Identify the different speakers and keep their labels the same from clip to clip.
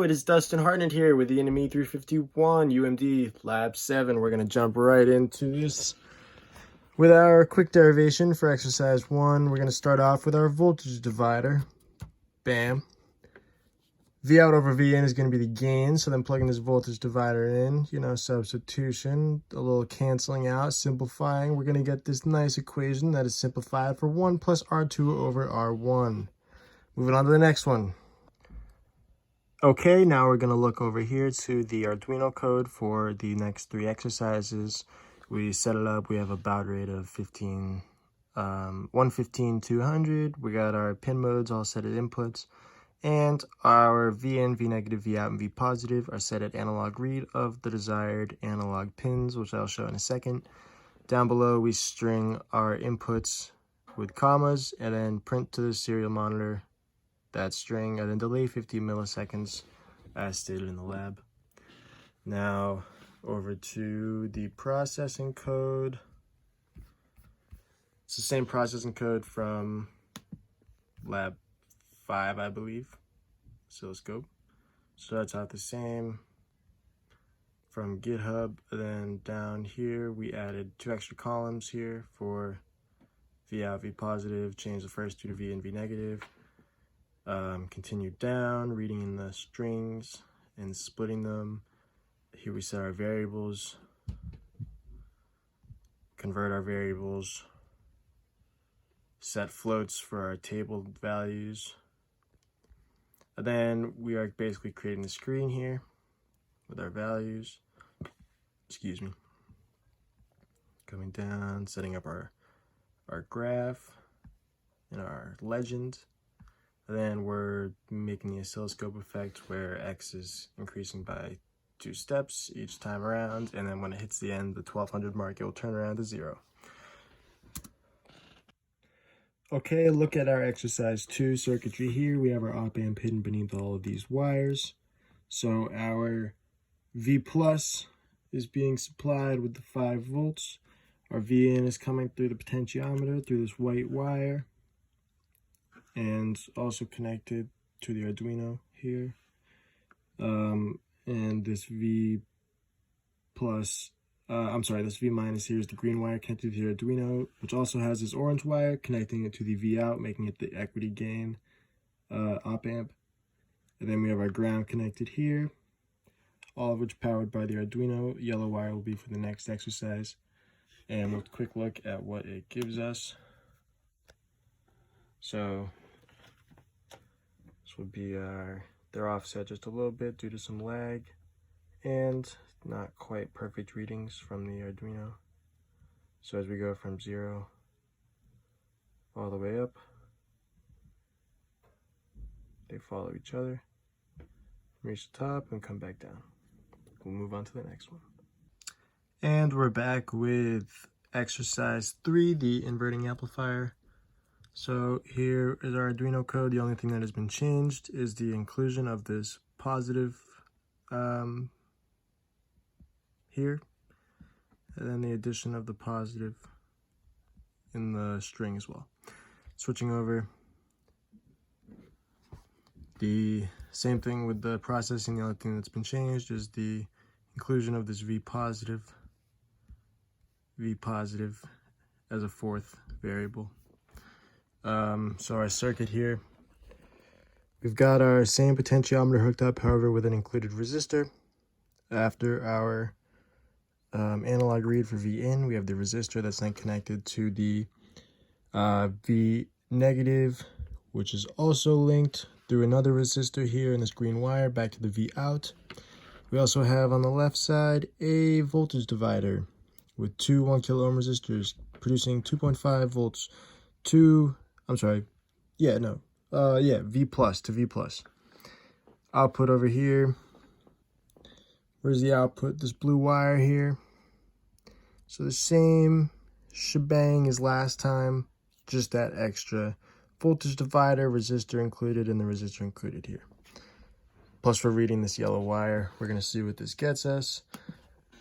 Speaker 1: it is Dustin Hartnett here with the ENME351 UMD Lab 7. We're going to jump right into this with our quick derivation for exercise 1. We're going to start off with our voltage divider. Bam. V out over V in is going to be the gain, so then plugging this voltage divider in, substitution, a little canceling out, simplifying. We're going to get this nice equation that is simplified for 1 plus R2 over R1. Moving on to the next one. Okay, now we're going to look over here to the Arduino code for the next 3 exercises. We set it up. We have a baud rate of 115, 200. We got our pin modes all set at inputs. And our VN, V negative, V out, and V positive are set at analog read of the desired analog pins, which I'll show in a second. Down below, we string our inputs with commas and then print to the serial monitor that string and then delay 50 milliseconds as stated in the lab. Now over to the processing code. It's the same processing code from lab 5, I believe, oscilloscope. Starts out the same from GitHub. And then down here, we added 2 extra columns here for V out, V positive, change the first 2 to V and V negative. Continue down, reading in the strings and splitting them. Here we set our variables, convert our variables, set floats for our table values. And then we are basically creating the screen here with our values. Excuse me. Coming down, setting up our graph and our legend. And then we're making the oscilloscope effect where X is increasing by 2 steps each time around. And then when it hits the end, the 1200 mark, it will turn around to 0. Okay, look at our exercise 2 circuitry here. We have our op-amp hidden beneath all of these wires. So our V plus is being supplied with the 5 volts. Our V in is coming through the potentiometer through this white wire and also connected to the Arduino here. And this V plus this V minus here is the green wire connected to the Arduino, which also has this orange wire connecting it to the V out, making it the equity gain op amp. And then we have our ground connected here, all of which powered by the Arduino. Yellow wire will be for the next exercise. And we'll quick look at what it gives us. So this would be they're offset just a little bit due to some lag and not quite perfect readings from the Arduino. So as we go from 0 all the way up, they follow each other, reach the top and come back down. We'll move on to the next one. And we're back with exercise 3, the inverting amplifier. So here is our Arduino code. The only thing that has been changed is the inclusion of this positive here, and then the addition of the positive in the string as well. Switching over, the same thing with the processing. The only thing that's been changed is the inclusion of this V positive as a 4th variable. So our circuit here, we've got our same potentiometer hooked up, however, with an included resistor. After our analog read for V in, we have the resistor that's then connected to the V negative, which is also linked through another resistor here in this green wire back to the V out. We also have on the left side a voltage divider with 2 1 kilo ohm resistors producing 2.5 volts to V plus to V plus. Output over here. Where's the output? This blue wire here. So the same shebang as last time, just that extra voltage divider, resistor included, and the resistor included here. Plus we're reading this yellow wire. We're going to see what this gets us.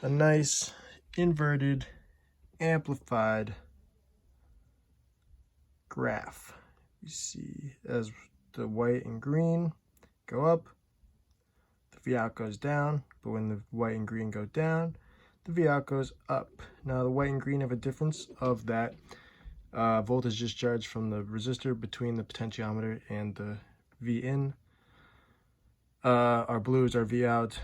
Speaker 1: A nice inverted, amplified graph. You see as the white and green go up, V out goes down, but when the white and green go down, the V out goes up. Now the white and green have a difference of that voltage discharge from the resistor between the potentiometer and the V in. Our blue is our V out,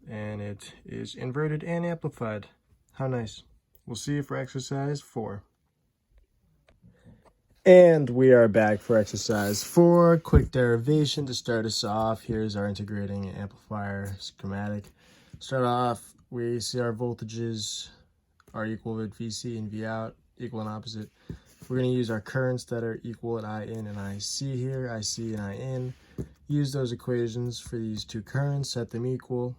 Speaker 1: and it is inverted and amplified. How nice. We'll see you for exercise 4. And we are back for exercise 4. Quick derivation to start us off. Here's our integrating amplifier schematic. Start off, we see our voltages are equal at VC and V out, equal and opposite. We're going to use our currents that are equal at I in and IC here, IC and I in. Use those equations for these two currents, set them equal.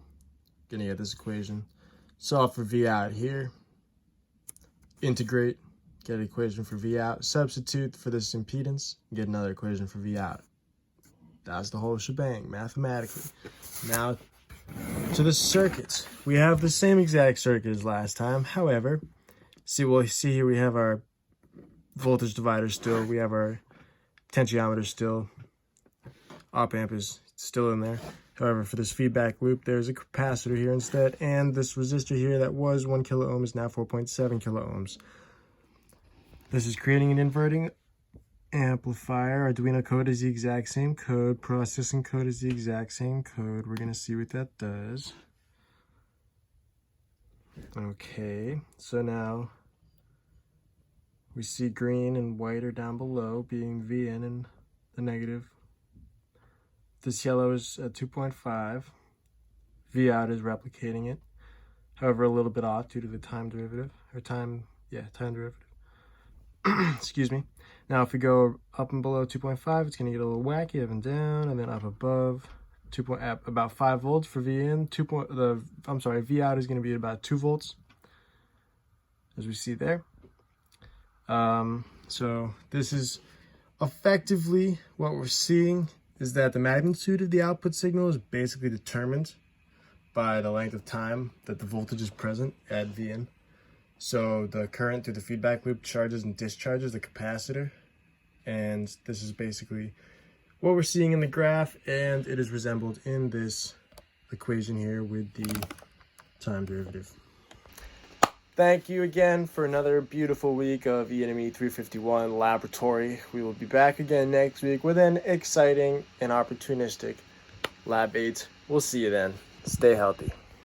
Speaker 1: Going to get this equation. Solve for V out here. Integrate. Get an equation for V out, substitute for this impedance, get another equation for V out. That's the whole shebang, mathematically. Now, to the circuits. We have the same exact circuit as last time. However, we'll see here we have our voltage divider still. We have our potentiometer still. Op amp is still in there. However, for this feedback loop, there's a capacitor here instead. And this resistor here that was 1 kilo ohm is now 4.7 kilo ohms. This is creating an inverting amplifier. Arduino code is the exact same code. Processing code is the exact same code. We're going to see what that does. Okay, so now we see green and white are down below, being V in and the negative. This yellow is at 2.5. V out is replicating it. However, a little bit off due to the time derivative, or time derivative. Excuse me. Now, if we go up and below 2.5, it's going to get a little wacky, up and down, and then up above about 5 volts for V in. V out is going to be about 2 volts, as we see there. So this is effectively what we're seeing is that the magnitude of the output signal is basically determined by the length of time that the voltage is present at V in. So the current through the feedback loop charges and discharges the capacitor, and this is basically what we're seeing in the graph, and it is resembled in this equation here with the time derivative. Thank you again for another beautiful week of ENME351 Laboratory. We will be back again next week with an exciting and opportunistic Lab 8. We'll see you then. Stay healthy.